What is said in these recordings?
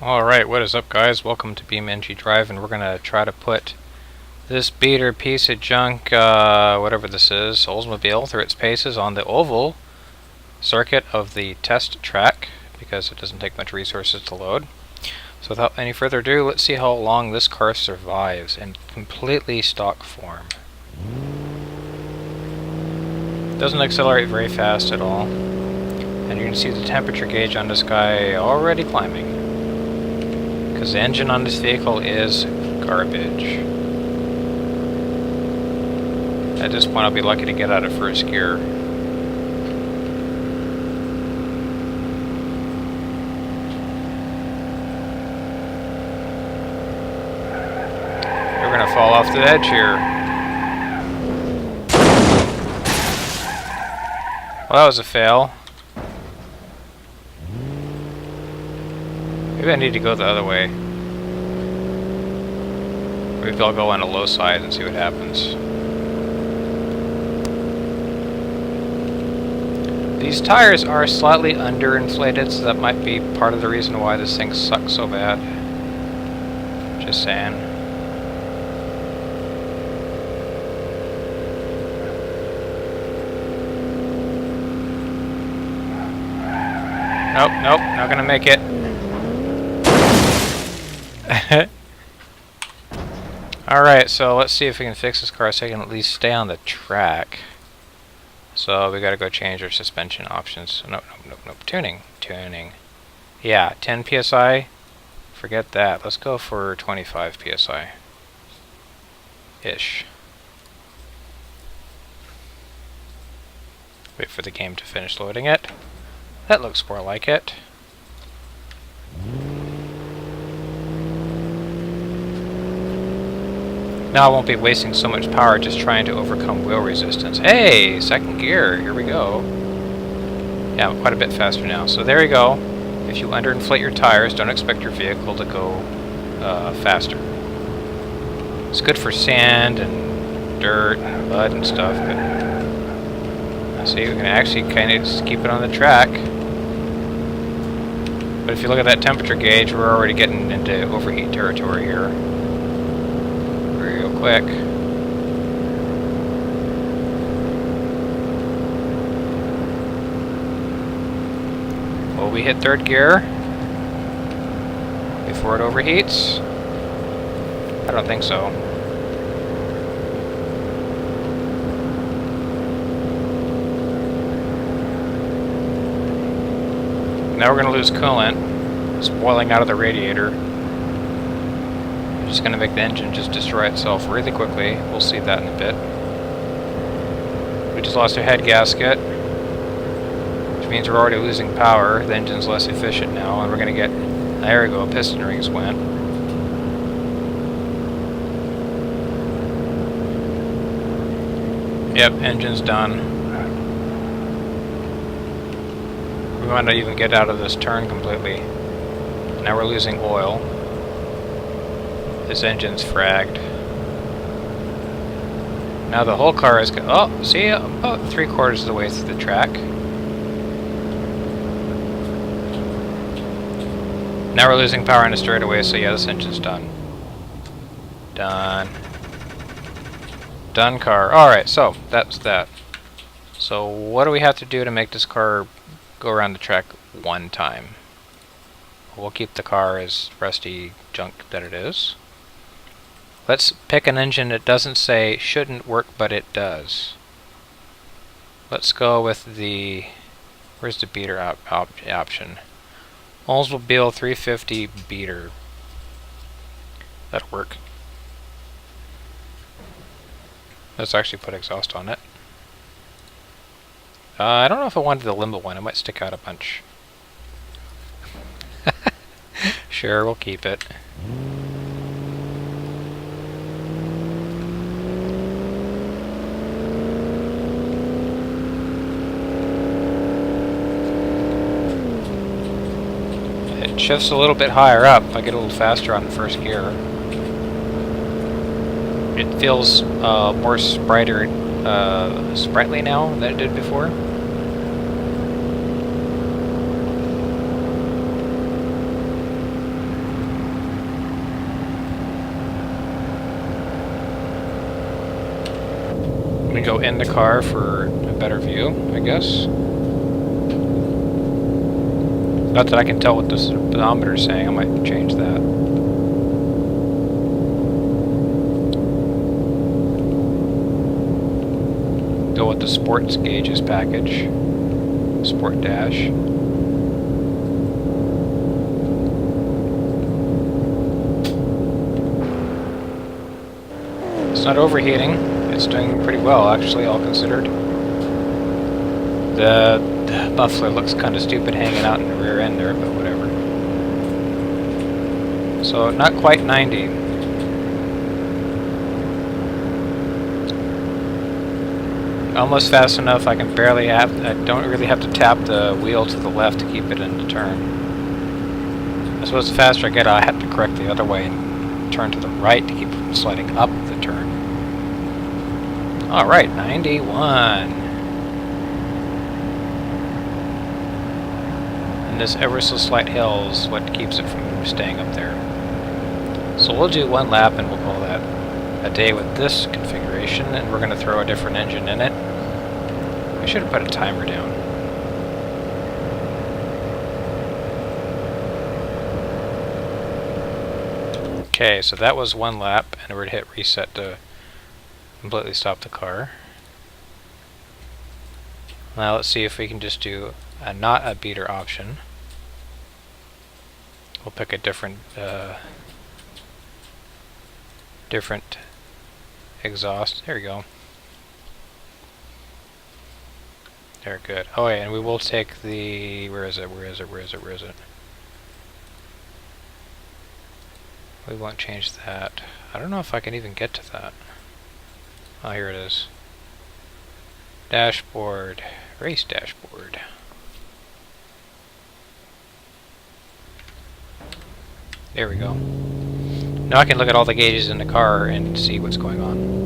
Alright, what is up guys? Welcome to BeamNG.Drive, and we're gonna try to put this beater piece of junk, whatever this is, Oldsmobile, through its paces on the oval circuit of the test track, because it doesn't take much resources to load. So without any further ado, let's see how long this car survives in completely stock form. It doesn't accelerate very fast at all, and you can see the temperature gauge on this guy already climbing, because the engine on this vehicle is garbage. At this point I'll be lucky to get out of first gear. We're gonna fall off the edge here. Well, that was a fail. Maybe I need to go the other way. Maybe I'll go on the low side and see what happens. These tires are slightly underinflated, so that might be part of the reason why this thing sucks so bad. Just saying. Nope, not gonna make it. Alright, so let's see if we can fix this car so I can at least stay on the track. So we gotta go change our suspension options. Nope. Tuning. Yeah, 10 psi. Forget that. Let's go for 25 psi. Ish. Wait for the game to finish loading it. That looks more like it. Now I won't be wasting so much power just trying to overcome wheel resistance. Hey, second gear, here we go. Yeah, I'm quite a bit faster now. So there you go. If you underinflate your tires, don't expect your vehicle to go faster. It's good for sand and dirt and mud and stuff, but see, we can actually kind of just keep it on the track. But if you look at that temperature gauge, we're already getting into overheat territory here. Real quick. Will we hit third gear before it overheats? I don't think so. Now we're going to lose coolant. It's boiling out of the radiator. Just going to make the engine just destroy itself really quickly. We'll see that in a bit. We just lost our head gasket, which means we're already losing power. The engine's less efficient now, and we're going to get... There we go, piston rings went. Yep, engine's done. We might not even get out of this turn completely. Now we're losing oil. This engine's fragged. Now the whole car is... Oh, see? About 3/4 of the way through the track. Now we're losing power in a straightaway, so yeah, this engine's done. Done car. Alright, so that's that. So what do we have to do to make this car go around the track one time? We'll keep the car as rusty junk that it is. Let's pick an engine that doesn't say shouldn't work, but it does. Let's go with the... Where's the beater option? Oldsmobile 350 beater. That'll work. Let's actually put exhaust on it. I don't know if I wanted the limbo one. It might stick out a bunch. Sure, we'll keep it. It shifts a little bit higher up. I get a little faster on the first gear. It feels more sprightly now than it did before. go in the car for a better view, I guess. Not that I can tell what the speedometer is saying, I might change that. Go with the sports gauges package. Sport dash. It's not overheating. It's doing pretty well, actually, all considered. The muffler looks kind of stupid hanging out in the rear end there, but whatever. So, not quite 90. Almost fast enough. I can barely I don't really have to tap the wheel to the left to keep it in the turn. I suppose the faster I get, I have to correct the other way and turn to the right to keep from sliding up the turn. Alright, 91. And this ever so slight hill is what keeps it from staying up there. So we'll do one lap and we'll call that a day with this configuration, and we're going to throw a different engine in it. I should have put a timer down. Okay, so that was one lap, and we're going to hit reset to completely stop the car. Now let's see if we can just do a not a beater option. We'll pick a different exhaust. There we go. There, good. Oh yeah, and we will take the... Where is it? We won't change that. I don't know if I can even get to that. Oh, here it is. Dashboard. Race dashboard. There we go. Now I can look at all the gauges in the car and see what's going on.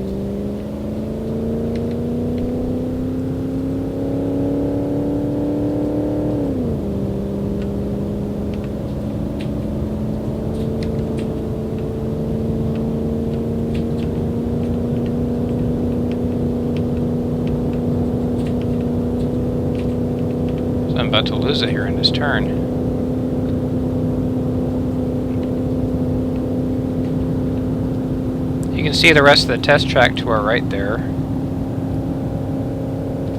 So I'm about to lose it here in this turn. You can see the rest of the test track to our right there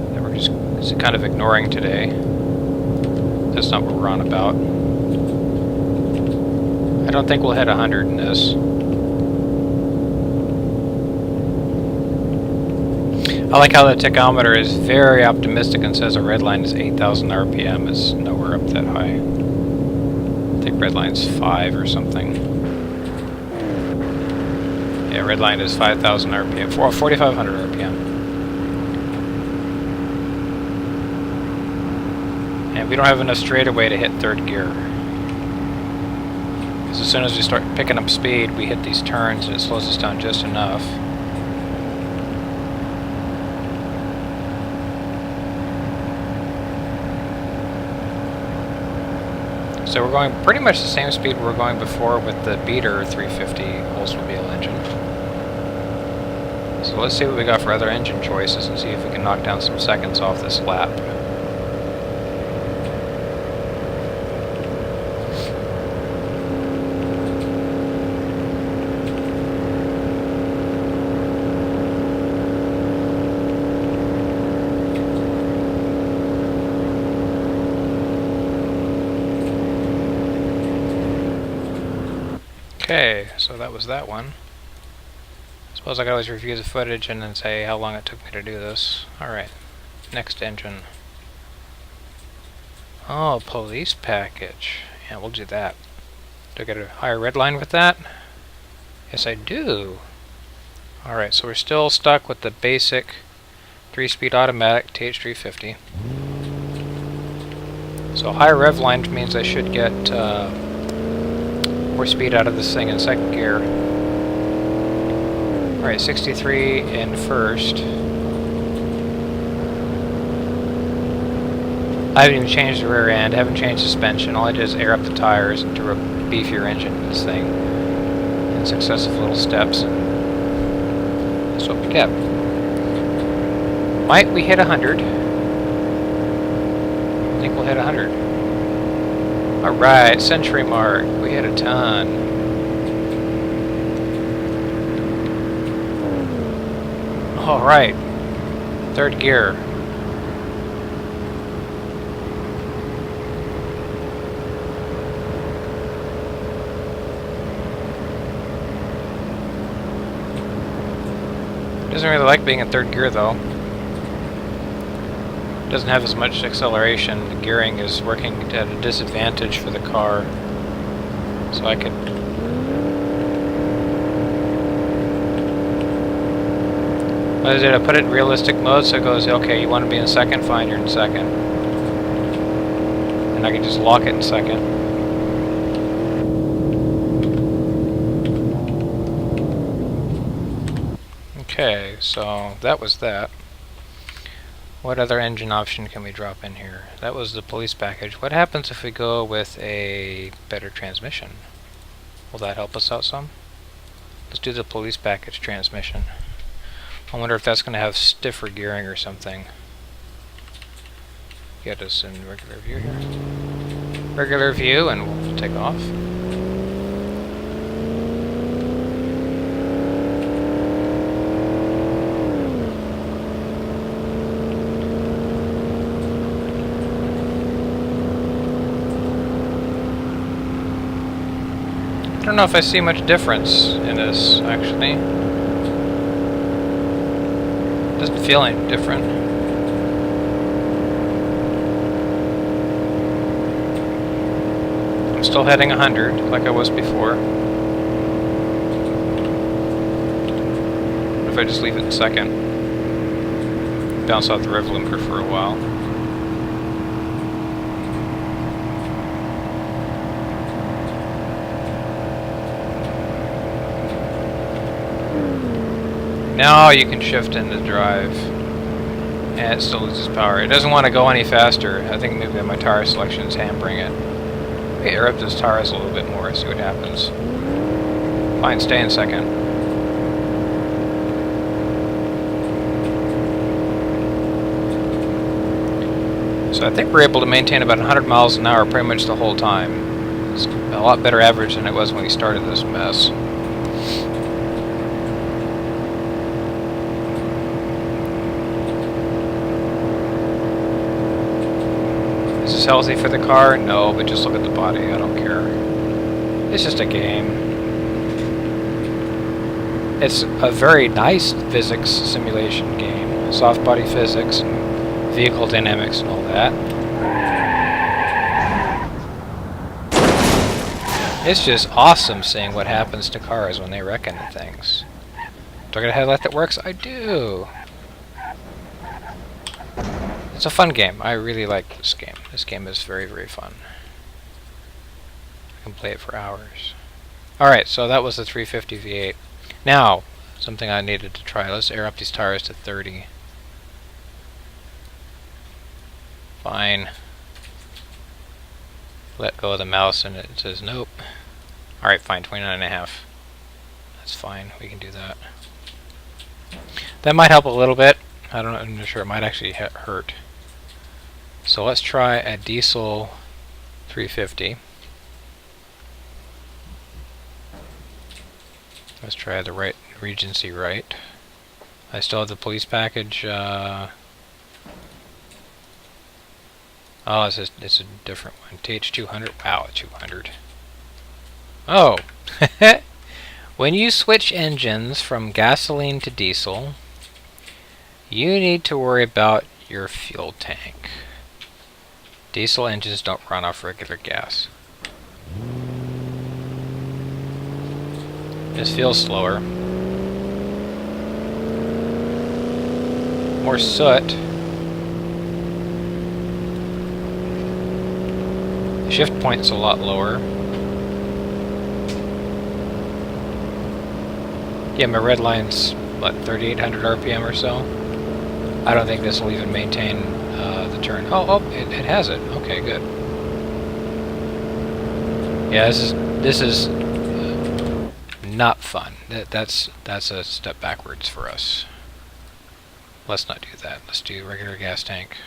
that we're just kind of ignoring today. That's not what we're on about. I don't think we'll hit 100 in this. I like how the tachometer is very optimistic and says a red line is 8,000 RPM. It's nowhere up that high. I think red line's 5 or something. Yeah, red line is 5,000 RPM, 4,500 RPM. And we don't have enough straightaway to hit third gear. Because as soon as we start picking up speed, we hit these turns and it slows us down just enough. So we're going pretty much the same speed we were going before with the beater 350 Oldsmobile engine. So let's see what we got for other engine choices and see if we can knock down some seconds off this lap. Okay, so that was that one. Suppose I could always review the footage and then say how long it took me to do this. Alright, next engine. Oh, police package. Yeah, we'll do that. Do I get a higher red line with that? Yes, I do. Alright, so we're still stuck with the basic 3-speed automatic TH350. So higher rev line means I should get more speed out of this thing in second gear. Alright, 63 in first. I haven't even changed the rear end, haven't changed suspension. All I did is air up the tires and threw a beefier engine in this thing in successive little steps. And that's what we get. Might we hit 100? I think we'll hit 100. Alright, century mark. We hit a ton. Alright. Third gear. Doesn't really like being in third gear though. Doesn't have as much acceleration. The gearing is working at a disadvantage for the car. So I could... What is it? I put it in realistic mode so it goes, okay, you want to be in second? Fine, you're in second. And I can just lock it in second. Okay, so that was that. What other engine option can we drop in here? That was the police package. What happens if we go with a better transmission? Will that help us out some? Let's do the police package transmission. I wonder if that's going to have stiffer gearing or something. Get us in regular view here. Regular view, and we'll take off. I don't know if I see much difference in this, actually. Doesn't feel any different. I'm still heading 100, like I was before. What if I just leave it in second? Bounce out the rev limiter for a while. Now you can shift into drive, and it still loses power. It doesn't want to go any faster. I think maybe my tire selection is hampering it. Okay, air up those tires a little bit more, see what happens. Fine, stay in second. So I think we're able to maintain about 100 miles an hour pretty much the whole time. It's a lot better average than it was when we started this mess. Is this healthy for the car? No, but just look at the body. I don't care. It's just a game. It's a very nice physics simulation game. Soft body physics and vehicle dynamics and all that. It's just awesome seeing what happens to cars when they wreck into things. Do I got a headlight that works? I do! It's a fun game. I really like this game. This game is very, very fun. I can play it for hours. Alright, so that was the 350 V8. Now, something I needed to try. Let's air up these tires to 30. Fine. Let go of the mouse and it says nope. Alright, fine, 29.5. That's fine, we can do that. That might help a little bit. I'm not sure, it might actually hurt. So let's try a diesel 350. Let's try the right Regency right. I still have the police package. Oh, it's a different one. TH200. Wow, 200. Oh! When you switch engines from gasoline to diesel, you need to worry about your fuel tank. Diesel engines don't run off regular gas. This feels slower. More soot. The shift point's a lot lower. Yeah, my red line's, what, 3,800 RPM or so? I don't think this will even maintain the turn. Oh, it has it. Okay, good. Yeah, this is not fun. That's a step backwards for us. Let's not do that. Let's do regular gas tank.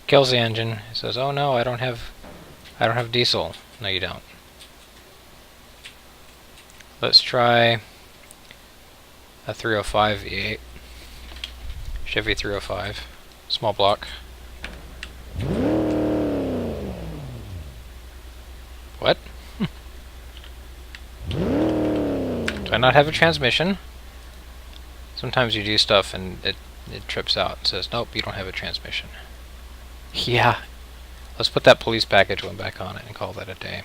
Kills the engine. It says, "Oh no, I don't have diesel." No, you don't. Let's try a 305 V8. Chevy 305. Small block. What? Do I not have a transmission? Sometimes you do stuff and it trips out. It says, "Nope, you don't have a transmission." Yeah. Let's put that police package one back on it and call that a day.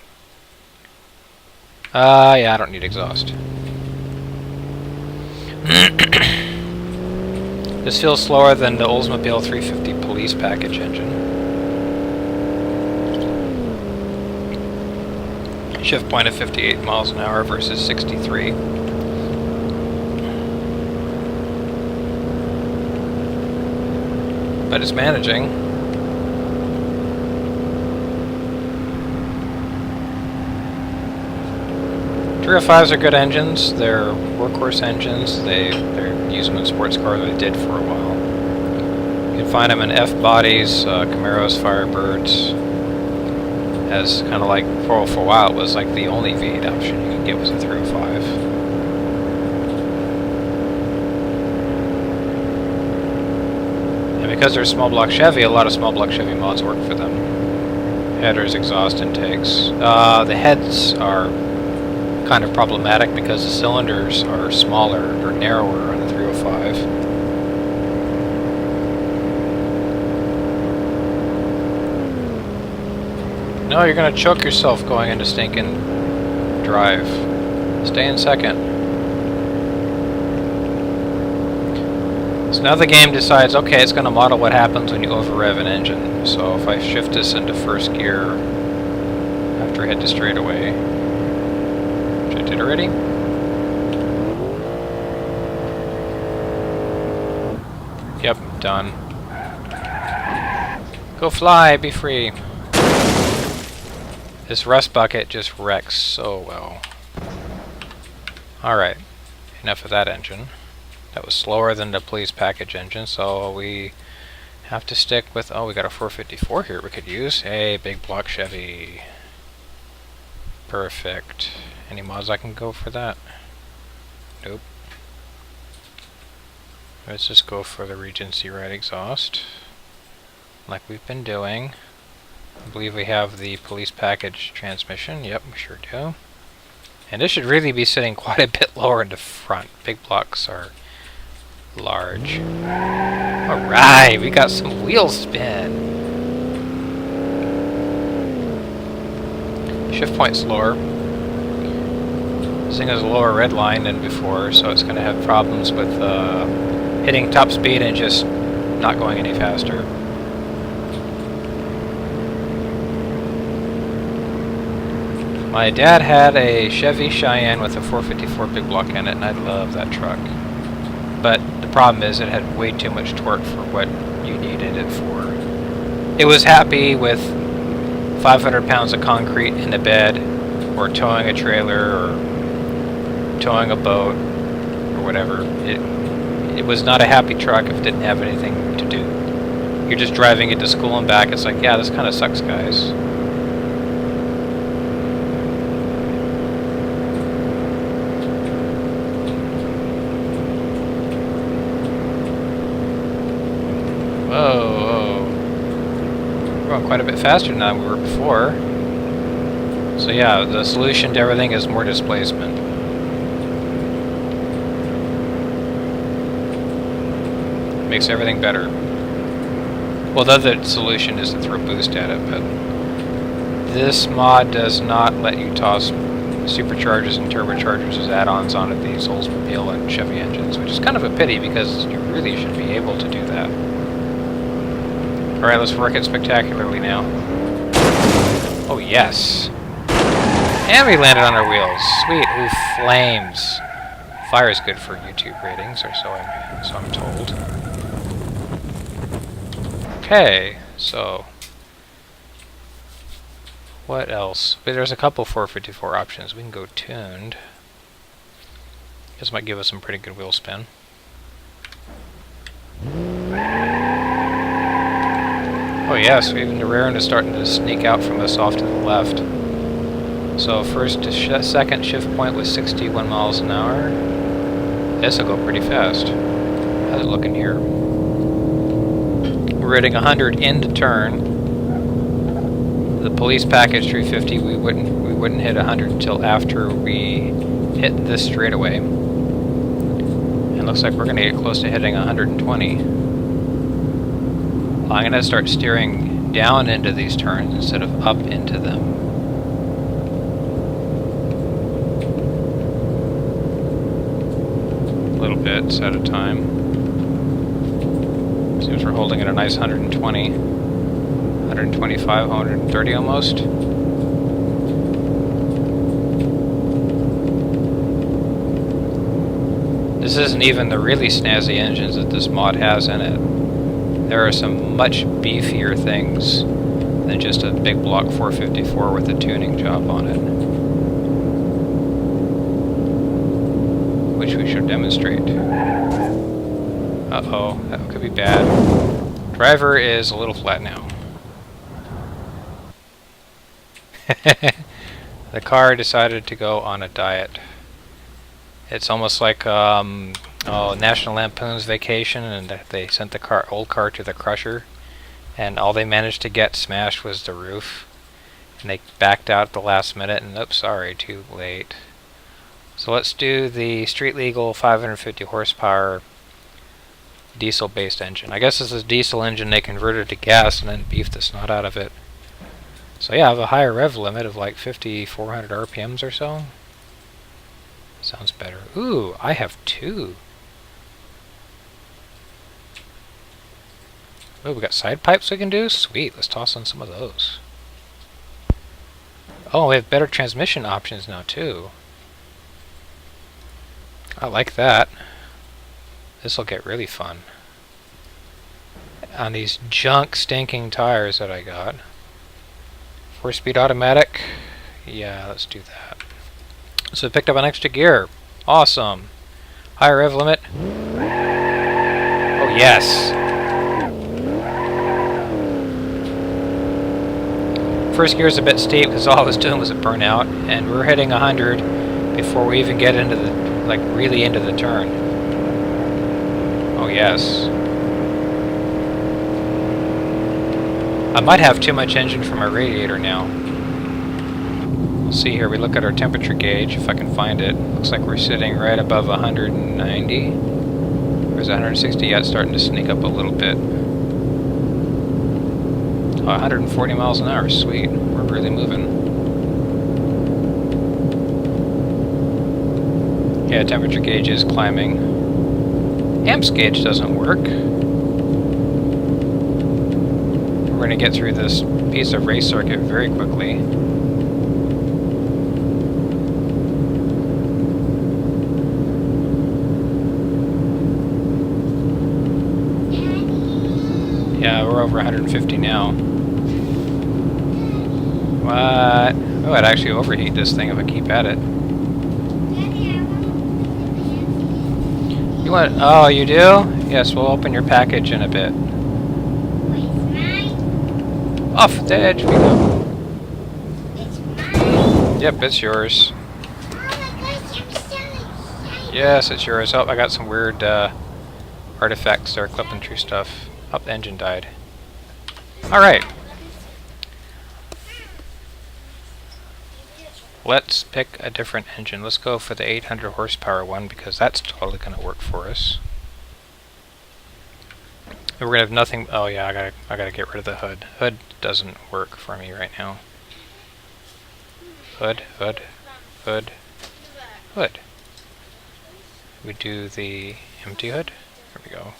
Yeah, I don't need exhaust. This feels slower than the Oldsmobile 350 police package engine. Shift point of 58 miles an hour versus 63. But it's managing. 305s are good engines. They're workhorse engines. They use them in sports cars. They did for a while. You can find them in F bodies, Camaros, Firebirds. As kind of like for a while, it was like the only V8 option you could get was a 305. And because they're small block Chevy, a lot of small block Chevy mods work for them. Headers, exhaust intakes. The heads are kind of problematic because the cylinders are smaller or narrower on the 305. No, you're gonna choke yourself going into stinking drive. Stay in second. So now the game decides, okay, it's gonna model what happens when you over-rev an engine. So if I shift this into first gear after I hit the straightaway, which I did already. Yep, done. Go fly, be free. This rust bucket just wrecks so well. Alright, enough of that engine. That was slower than the police package engine, so we have to stick with... Oh, we got a 454 here we could use. Hey, big block Chevy. Perfect. Any mods I can go for that? Nope. Let's just go for the Regency right exhaust, like we've been doing. I believe we have the police package transmission. Yep, we sure do. And this should really be sitting quite a bit lower in the front. Big blocks are large. Alright, we got some wheel spin. Shift point's lower. This thing has a lower red line than before, so it's going to have problems with hitting top speed and just not going any faster. My dad had a Chevy Cheyenne with a 454 big block in it, and I love that truck. But the problem is it had way too much torque for what you needed it for. It was happy with 500 pounds of concrete in the bed, or towing a trailer, or towing a boat, or whatever. It was not a happy truck if it didn't have anything to do. You're just driving it to school and back. It's like, yeah, this kind of sucks, guys. Whoa, we're going quite a bit faster than we were before. So yeah, the solution to everything is more displacement. Makes everything better. Well, the other solution is to throw boost at it, but this mod does not let you toss superchargers and turbochargers as add-ons onto these Oldsmobile and Chevy engines, which is kind of a pity because you really should be able to do that. Alright, let's work it spectacularly now. Oh yes! And we landed on our wheels. Sweet. Ooh, flames. Fire is good for YouTube ratings, or so I'm told. Okay, so what else? But there's a couple 454 options. We can go tuned. This might give us some pretty good wheel spin. Oh yes, even the rear end is starting to sneak out from us off to the left. So first to second shift point was 61 miles an hour. This will go pretty fast. How's it looking here? We're hitting 100 in the turn. The police package 350 we wouldn't hit 100 until after we hit this straightaway. And looks like we're going to get close to hitting 120. I'm going to start steering down into these turns instead of up into them. Little bits at a time. Seems we're holding at a nice 120, 125, 130 almost. This isn't even the really snazzy engines that this mod has in it. There are some much beefier things than just a big block 454 with a tuning job on it, which we should demonstrate. Uh-oh, that could be bad. Driver is a little flat now. The car decided to go on a diet. It's almost like National Lampoon's Vacation, and they sent the old car to the crusher, and all they managed to get smashed was the roof, and they backed out at the last minute, and oops, sorry, too late. So let's do the street legal 550 horsepower diesel-based engine. I guess this is a diesel engine they converted to gas and then beefed the snot out of it. So yeah, I have a higher rev limit of like 5,400 RPMs or so. Sounds better. Ooh, I have two. Oh, we got side pipes we can do? Sweet, let's toss on some of those. Oh, we have better transmission options now too. I like that. This will get really fun. On these junk stinking tires that I got. 4-speed automatic. Yeah, let's do that. So I picked up an extra gear. Awesome. Higher rev limit. Oh yes. First gear is a bit steep because all I was doing was a burnout, and we're hitting 100 before we even get into the really into the turn. Oh yes. I might have too much engine for my radiator now. We'll see here. We look at our temperature gauge if I can find it. Looks like we're sitting right above 190. Or is it 160? Yeah, it's starting to sneak up a little bit. 140 miles an hour. Sweet. We're really moving. Yeah, temperature gauge is climbing. Amps gauge doesn't work. We're going to get through this piece of race circuit very quickly. Yeah, we're over 150 now. What? Oh, I'd actually overheat this thing if I keep at it. You want? Oh, you do? Yes, we'll open your package in a bit. Off the edge we go. It's mine. Yep, it's yours. Oh my gosh, I'm so excited. Yes, it's yours. Oh, I got some weird artifacts there, clipping through stuff. Oh, the engine died. Alright. Let's pick a different engine. Let's go for the 800 horsepower one because that's totally going to work for us. We're going to have nothing. Oh yeah, I gotta get rid of the hood. Hood doesn't work for me right now. Hood. We do the empty hood. There we go.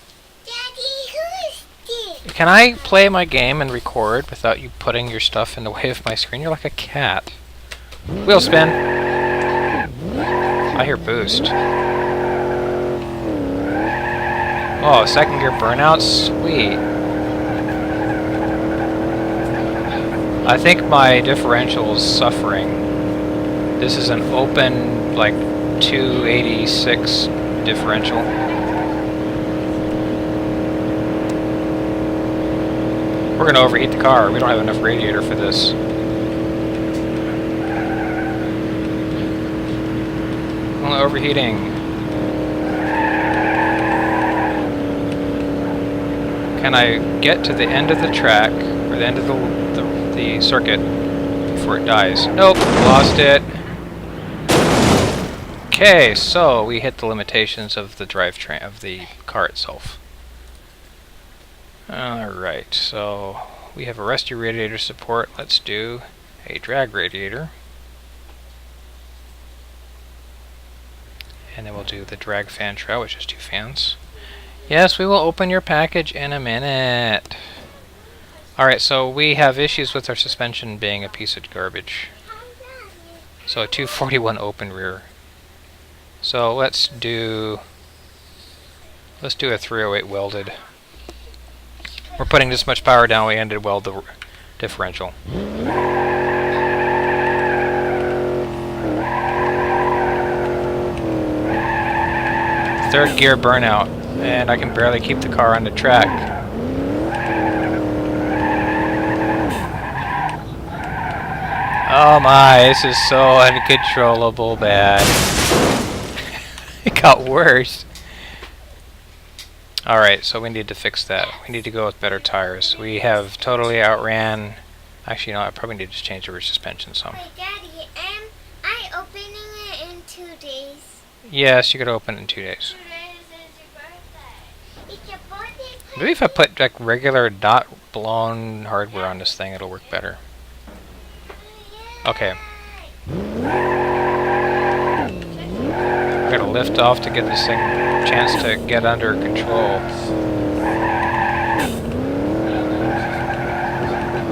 Daddy, who's this? Can I play my game and record without you putting your stuff in the way of my screen? You're like a cat. Wheel spin. I hear boost. Oh, second gear burnout? Sweet. I think my differential is suffering. This is an open, like, 286 differential. We're gonna overheat the car. We don't have enough radiator for this. Well, overheating. Can I get to the end of the track, or the end of the circuit, before it dies? Nope, lost it. Okay, so we hit the limitations of the drivetrain, of the car itself. Alright, so we have a rusty radiator support. Let's do a drag radiator. And then we'll do the drag fan trail, which is 2 fans. Yes, we will open your package in a minute. Alright, so we have issues with our suspension being a piece of garbage. So a 241 open rear. So let's do a 308 welded. We're putting this much power down, we ended weld the differential. Third gear burnout, and I can barely keep the car on the track. Oh my, this is so uncontrollable bad. It got worse. Alright, so we need to fix that. We need to go with better tires. We have totally outran... Actually, no, I probably need to change the rear suspension some. Wait, Daddy, am I opening it in 2 days? Yes, you could open it in 2 days. 2 days is your birthday. It's your birthday. Maybe if I put like regular not blown hardware on this thing, it'll work better. Okay. Gotta lift off to get this thing a chance to get under control.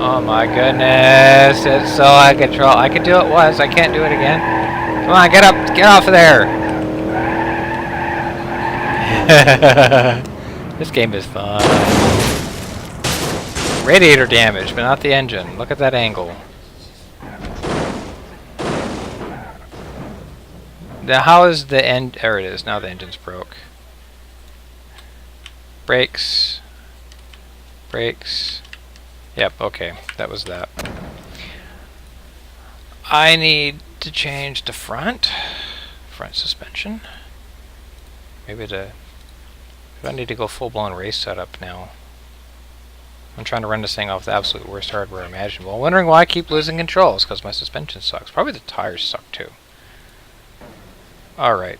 Oh my goodness, it's so out of control. I could do it once, I can't do it again. Come on, get up, get off of there. This game is fun. Radiator damage, but not the engine. Look at that angle. How is the end? There it is. Now the engine's broke. Brakes. Brakes. Yep, okay. That was that. I need to change the front suspension. Maybe I need to go full-blown race setup now. I'm trying to run this thing off the absolute worst hardware imaginable. I'm wondering why I keep losing control. It's because my suspension sucks. Probably the tires suck too. Alright.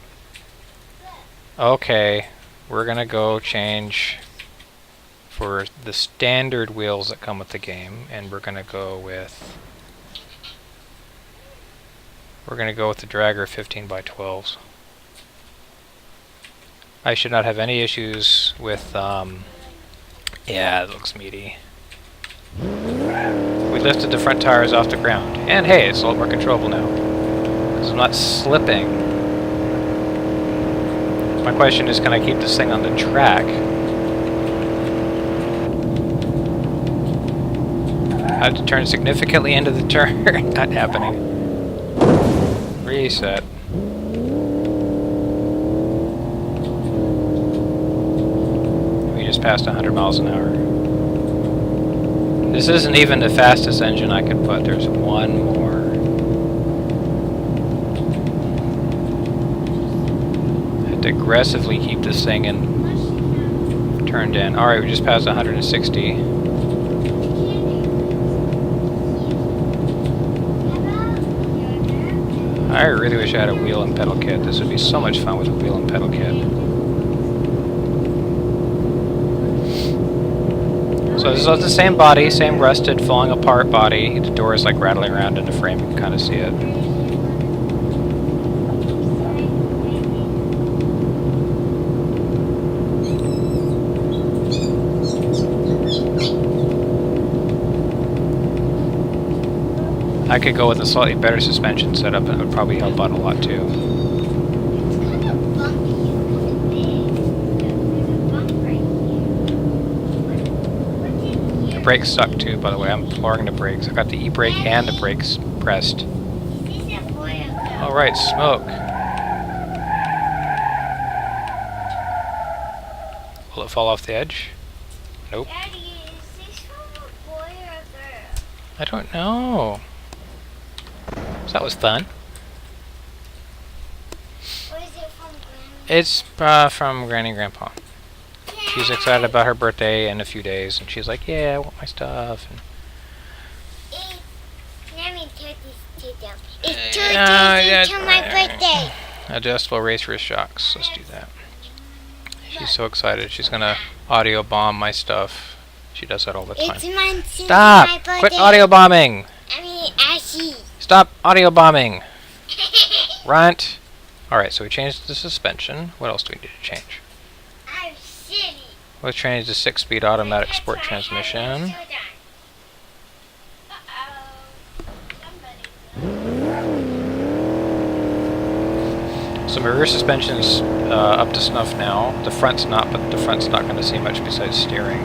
Okay. We're gonna go change for the standard wheels that come with the game, and we're gonna go with the Dragger 15x12s. I should not have any issues with yeah, it looks meaty. We lifted the front tires off the ground, and hey, it's a lot more controllable now because I'm not slipping. My question is, can I keep this thing on the track? I had to turn significantly into the turn. Not happening. Reset. We just passed 100 miles an hour. This isn't even the fastest engine I could put. There's one more. To aggressively keep this thing turned in. Alright, we just passed 160. I really wish I had a wheel and pedal kit. This would be so much fun with a wheel and pedal kit. So this is the same body, same rusted, falling apart body. The door is like rattling around in the frame, you can kind of see it. I could go with a slightly better suspension setup, and it would probably help out a lot too. It's kind of bumpy and big. There's a bump right here. The brakes suck too, by the way. I'm flooring the brakes. I got the e-brake and the brakes pressed. Alright, smoke. Will it fall off the edge? Nope. Daddy, is this from a I don't know. So that was fun. Or is it from Grandma? It's from Granny and Grandpa. She's excited about her birthday in a few days, and she's like, "Yeah, I want my stuff." And Let me turn this to them. It's 2 yeah, days until my birthday. adjustable race wrist shocks. Let's do that. She's so excited. She's gonna audio bomb my stuff. She does that all the time. It's mine since my Stop! birthday. Quit audio bombing! I mean, Ashy. Stop audio bombing! Runt! Alright, so we changed the suspension. What else do we need to change? I'm silly. Let's change the 6-speed automatic sport transmission. So my rear suspension's up to snuff now. The front's not, but the front's not going to see much besides steering.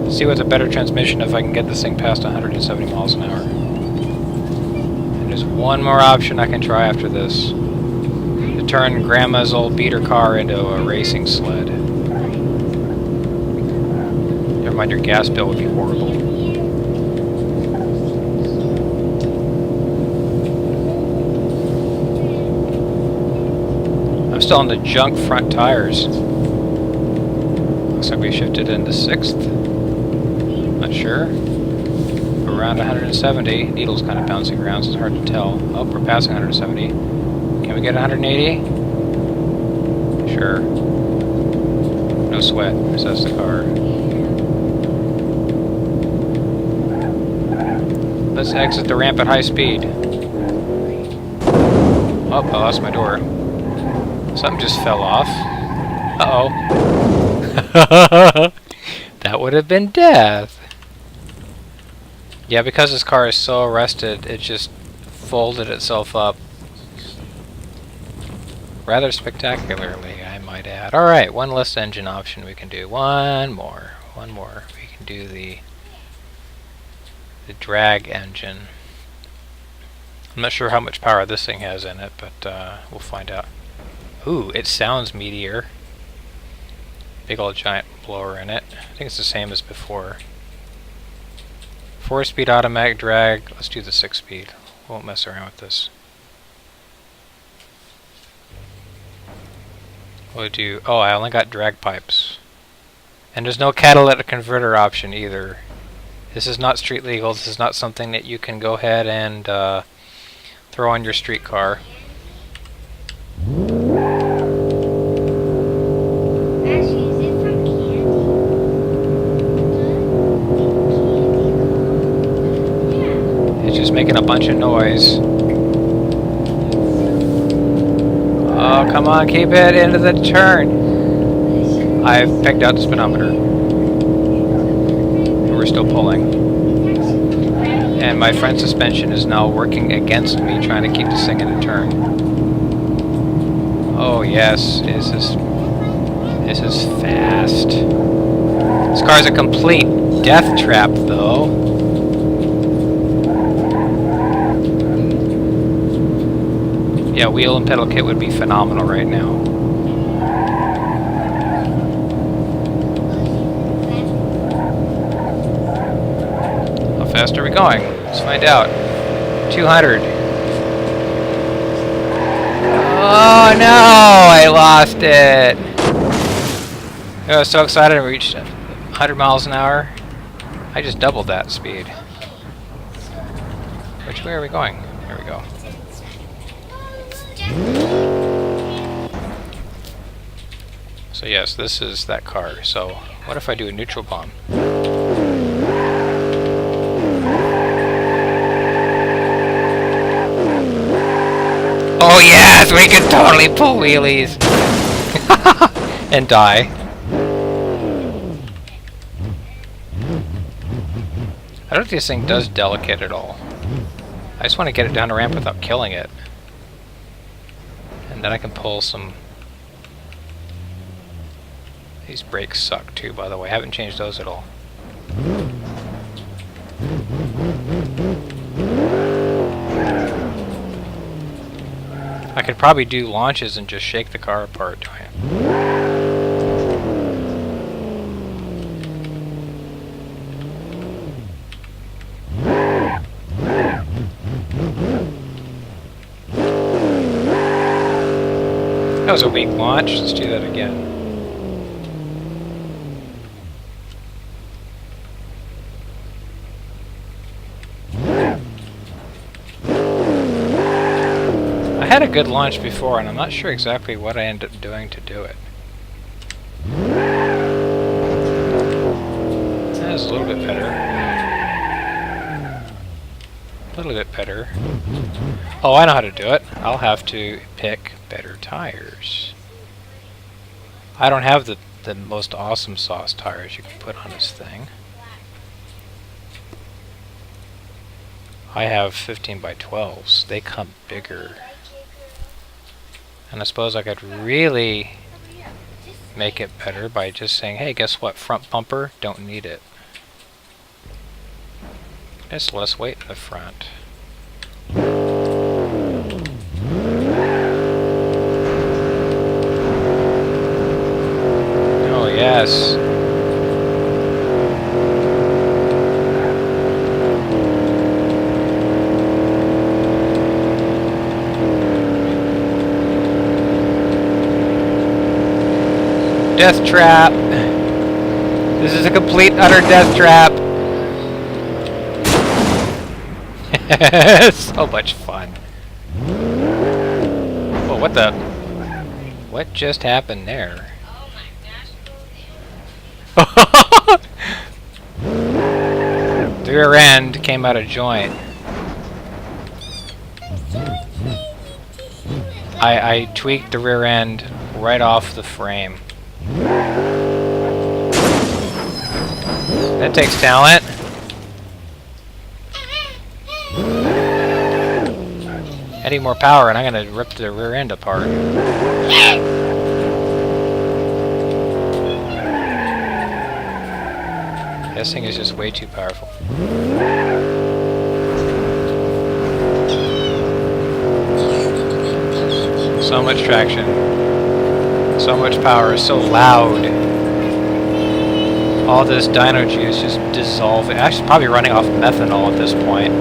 See with a better transmission if I can get this thing past 170 miles an hour. And there's one more option I can try after this. To turn Grandma's old beater car into a racing sled. Never mind, your gas bill would be horrible. I'm still on the junk front tires. Looks like we shifted into 6th. Not sure. Around 170. Needle's kind of bouncing around, so it's hard to tell. Oh, we're passing 170. Can we get 180? Sure. No sweat, says the car. Let's exit the ramp at high speed. Oh, I lost my door. Something just fell off. Uh-oh. That would have been death. Yeah, because this car is so rusted, it just folded itself up. Rather spectacularly, I might add. Alright, one less engine option we can do. One more. We can do the drag engine. I'm not sure how much power this thing has in it, but we'll find out. Ooh, it sounds meatier. Big old giant blower in it. I think it's the same as before. 4-speed automatic drag. Let's do the 6-speed. Won't mess around with this. We'll do... Oh, I only got drag pipes. And there's no catalytic converter option either. This is not street legal. This is not something that you can go ahead and throw on your street car. Ashley, is it from Candy? Yeah. It's just making a bunch of noise. Oh, come on, keep it into the turn. I've pegged out the speedometer. And we're still pulling. And my front suspension is now working against me, trying to keep this thing in a turn. Oh yes, this is fast. This car is a complete death trap, though. Yeah, wheel and pedal kit would be phenomenal right now. How fast are we going? Let's find out. 200. Oh no! I lost it! I was so excited I reached 100 miles an hour. I just doubled that speed. Which way are we going? There we go. So yes, this is that car. So what if I do a neutral bomb? Oh yes, we can totally pull wheelies! And die. I don't think this thing does delicate at all. I just want to get it down the ramp without killing it. And then I can pull some... These brakes suck too, by the way. I haven't changed those at all. I could probably do launches and just shake the car apart. That was a weak launch. Let's do that again. I had a good launch before, and I'm not sure exactly what I ended up doing to do it. That was a little bit better. A little bit better. Oh, I know how to do it. I'll have to pick better tires. I don't have the most awesome sauce tires you can put on this thing. I have 15 by 12s. They come bigger. And I suppose I could really make it better by just saying, hey, guess what? Front bumper, don't need it. There's less weight in the front. Oh, yes. Death trap. This is a complete, utter death trap. So much fun. Whoa, what the? What just happened there? The rear end came out of joint. I tweaked the rear end right off the frame. That takes talent. I need more power, and I'm gonna rip the rear end apart. This thing is just way too powerful. So much traction. So much power. So loud. All this dyno juice just dissolving. Actually, probably running off methanol at this point.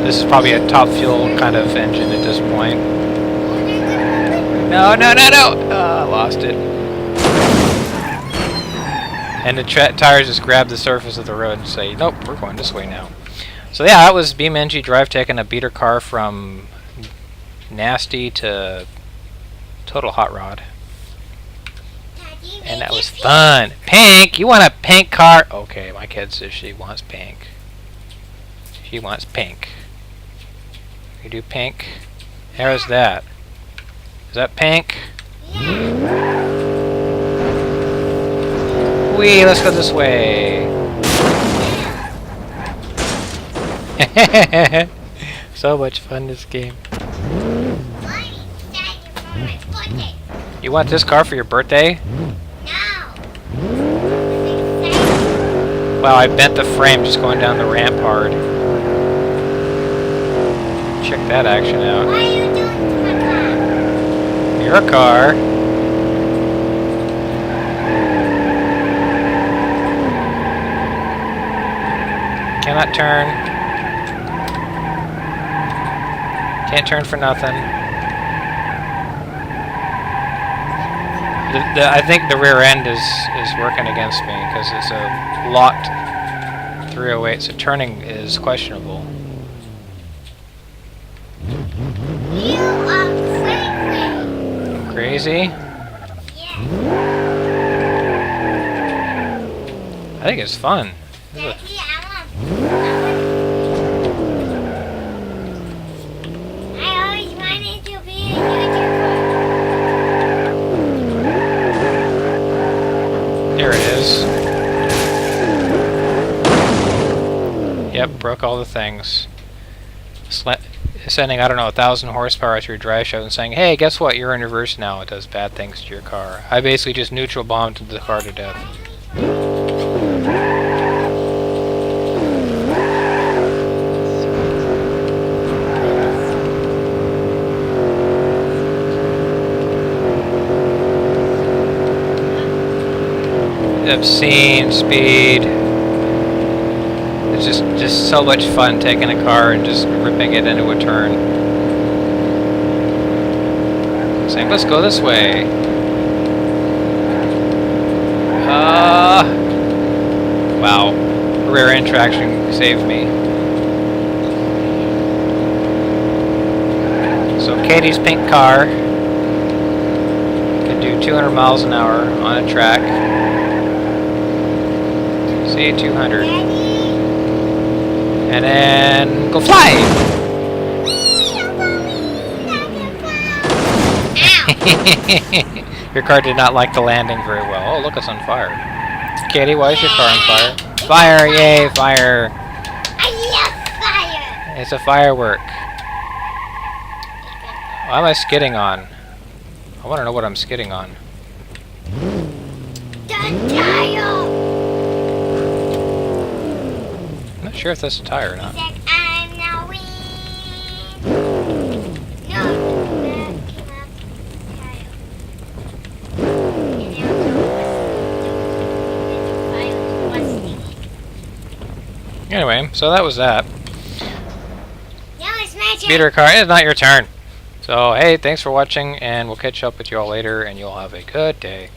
This is probably a top fuel kind of engine at this point. No, no, no, no! I lost it. And the tires just grab the surface of the road and say, nope, we're going this way now. So yeah, that was BeamNG.Drive taking a beater car from nasty to total hot rod. And that was fun. Pink! You want a pink car? Okay, my kid says she wants pink. She wants pink. You do pink? How's that? Is that pink? Whee, let's go this way. So much fun, this game. You want this car for your birthday? Wow, I bent the frame just going down the ramp hard. Check that action out. Why are you doing to my car? You're a car. Cannot turn. Can't turn for nothing. I think the rear end is working against me because it's a locked 308, so turning is questionable. You are crazy. Crazy? Yeah. I think it's fun. Daddy, I always wanted to be a YouTuber. There it is. Yep, broke all the things. Sending, I don't know, 1,000 horsepower to your drive shaft and saying, hey, guess what? You're in reverse now. It does bad things to your car. I basically just neutral bombed the car to death. Obscene speed. It's just so much fun taking a car and just ripping it into a turn. saying, let's go this way. Wow. Rear end traction saved me. So Katie's pink car can do 200 miles an hour on a track. See, 200. And then go fly! Your car did not like the landing very well. Oh, look, it's on fire. Katie, why is your car on fire? Fire! Yay, fire! I love fire. It's a firework. Why am I skidding on? I want to know what I'm skidding on. The tire. I'm not sure if that's a tire or not. He said, I'm the wing. No, that came out tire. And there was no Anyway, so that was that. now it's my turn. Speeder car, it's not your turn. So, hey, thanks for watching, and we'll catch up with you all later, and you'll have a good day.